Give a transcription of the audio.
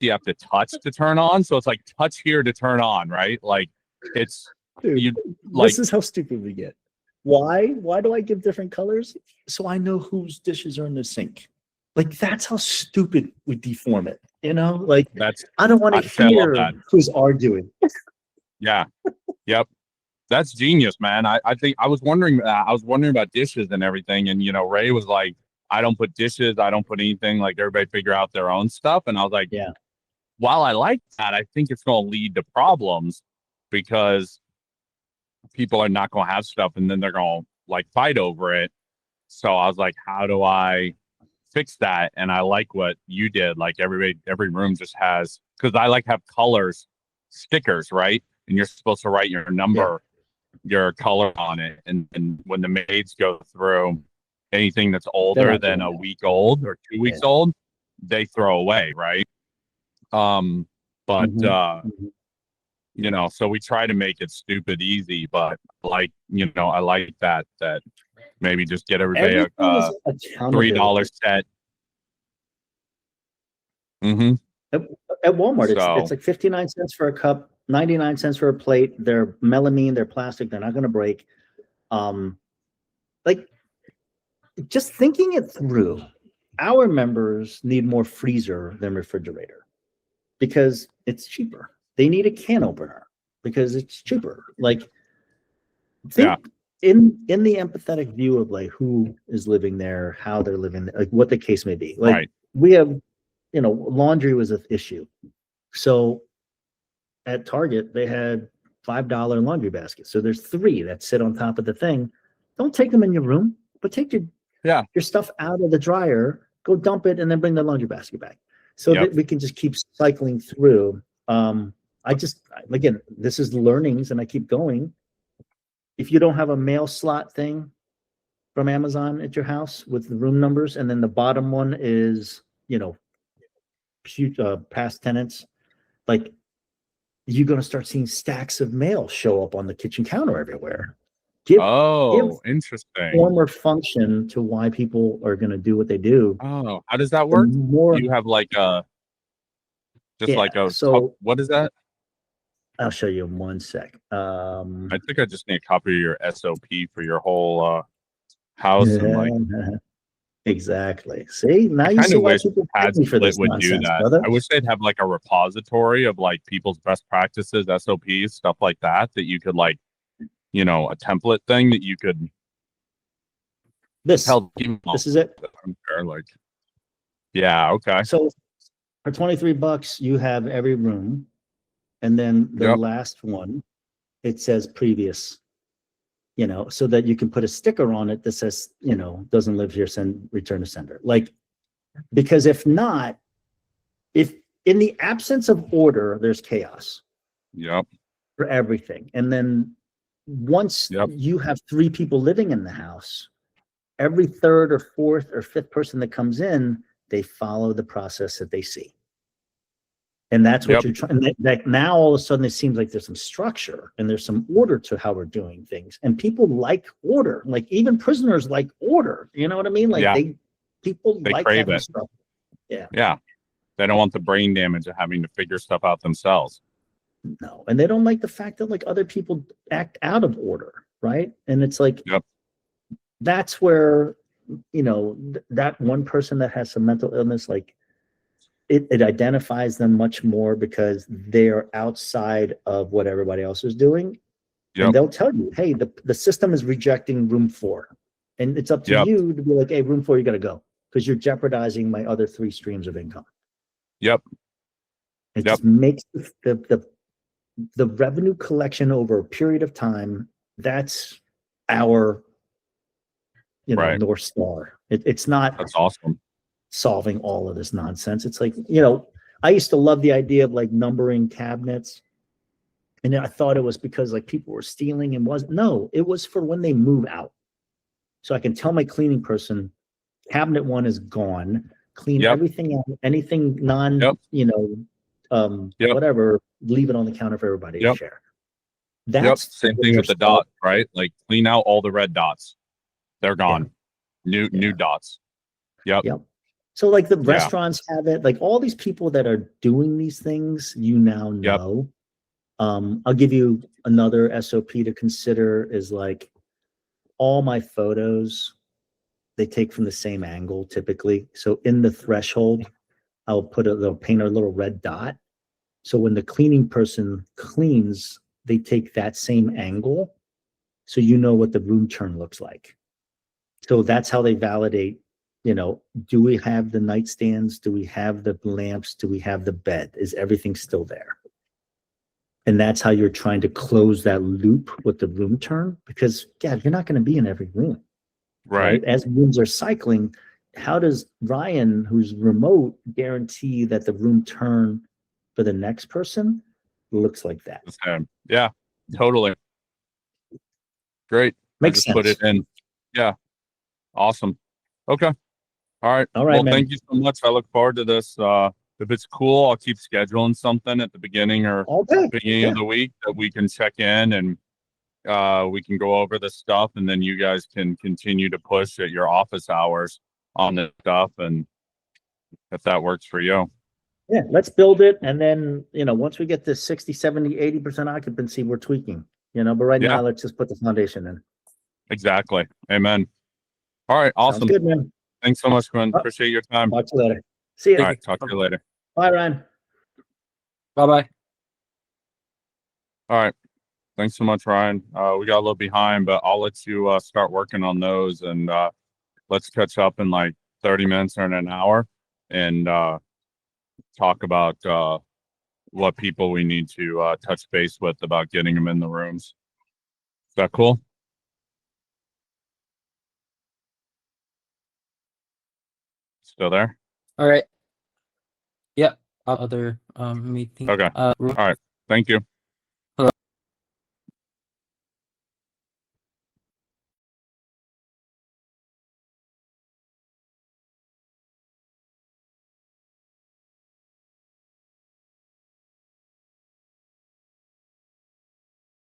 you have to touch to turn on. So it's like touch here to turn on, right? Like it's Dude, you like this is how stupid we get. Why do I give different colors? So I know whose dishes are in the sink. Like that's how stupid we deform it. You know, like that's I don't want to I love hear that. who's arguing. Yeah. Yep. That's genius, man. I think I was wondering about dishes and everything. And Ray was like, I don't put dishes, I don't put anything, like everybody figure out their own stuff. And I was like, Yeah. while I like that, I think it's gonna lead to problems because people are not gonna have stuff and then they're gonna like fight over it. So I was like, how do I fix that? And I like what you did. Like every room just has, because I like have colors, stickers, right? And you're supposed to write your number, your color on it. And when the maids go through anything that's older than a week old or 2 weeks old, they throw away, right? But so we try to make it stupid easy, but like, I like that maybe just get everybody a $3 set. Mm-hmm. At Walmart, it's like 59 cents for a cup, 99 cents for a plate. They're melamine, they're plastic, they're not going to break. Like just thinking it through, our members need more freezer than refrigerator because it's cheaper. They need a can opener because it's cheaper. Like think in the empathetic view of like who is living there, how they're living, like what the case may be. Like we have, laundry was an issue. So at Target, they had $5 laundry baskets. So there's 3 that sit on top of the thing. Don't take them in your room, but take your stuff out of the dryer, go dump it, and then bring the laundry basket back. So that we can just keep cycling through. Again, this is learnings, and I keep going. If you don't have a mail slot thing from Amazon at your house with the room numbers, and then the bottom one is, past tenants, like you're going to start seeing stacks of mail show up on the kitchen counter everywhere. Give interesting. Former function to why people are going to do what they do. Oh, how does that work? You have like what is that? I'll show you in one sec. I think I just need a copy of your SOP for your whole house and like. Exactly. See, now you see why people pay me for this would nonsense, do that. brother. I wish they'd have like a repository of like people's best practices, SOPs, stuff like that you could like, a template thing that you could. This is it. Like, yeah, okay. So for $23, you have every room, and then the last one, it says previous. So that you can put a sticker on it that says, doesn't live here, return to sender. Like, because if not, if in the absence of order, there's chaos. Yep. For everything. And then once you have 3 people living in the house, every 3rd or 4th or 5th person that comes in, they follow the process that they see. And that's what you're trying. That now all of a sudden it seems like there's some structure and there's some order to how we're doing things. And people like order. Like even prisoners like order. You know what I mean? Like people like crave it. Structure. Yeah. Yeah. They don't want the brain damage of having to figure stuff out themselves. No, and they don't like the fact that like other people act out of order, right? And it's like that's where that one person that has some mental illness, like. It identifies them much more because they are outside of what everybody else is doing. And they'll tell you, hey, the system is rejecting room 4. And it's up to you to be like, hey, room 4, you got to go because you're jeopardizing my other 3 streams of income. It just makes the revenue collection over a period of time. That's our, North Star. It's not. That's awesome. Solving all of this nonsense. It's like, I used to love the idea of like numbering cabinets. And I thought it was because like people were stealing and no, it was for when they move out. So I can tell my cleaning person, cabinet 1 is gone, clean everything out, anything whatever, leave it on the counter for everybody to share. That's same thing with the dot, right? Like clean out all the red dots. They're gone. New dots. So like the Yeah. restaurants have it, like all these people that are doing these things, you now Yep. know. I'll give you another SOP to consider is like all my photos, they take from the same angle typically. So in the threshold, I'll paint a little red dot. So when the cleaning person cleans, they take that same angle. So you know what the room turn looks like. So that's how they validate, do we have the nightstands? Do we have the lamps? Do we have the bed? Is everything still there? And that's how you're trying to close that loop with the room turn, because yeah, you're not going to be in every room. Right. As rooms are cycling, how does Ryan, who's remote, guarantee that the room turn for the next person looks like that? The same. Yeah, totally. Great. Makes I just put sense. it in. Yeah. Awesome. Okay. All right. All right, Well, man. thank you so much. I look forward to this. If it's cool, I'll keep scheduling something at the beginning or All day. beginning of the week that we can check in and we can go over this stuff, and then you guys can continue to push at your office hours on this stuff, and if that works for you. Yeah, let's build it. And then, once we get to 60, 70, 80% occupancy, we're tweaking, but right now, let's just put the foundation in. Exactly. Amen. All right. Awesome. Sounds good, man. Thanks so much, Quinn. Appreciate your time. Talk to you later. See you. All right. Talk to you later. Bye, Ryan. Bye-bye. All right. Thanks so much, Ryan. We got a little behind, but I'll let you start working on those, and let's catch up in like 30 minutes or in an hour and talk about what people we need to touch base with about getting them in the rooms. Is that cool? Still there? All right. Yep. Other meeting. Okay. All right. Thank you.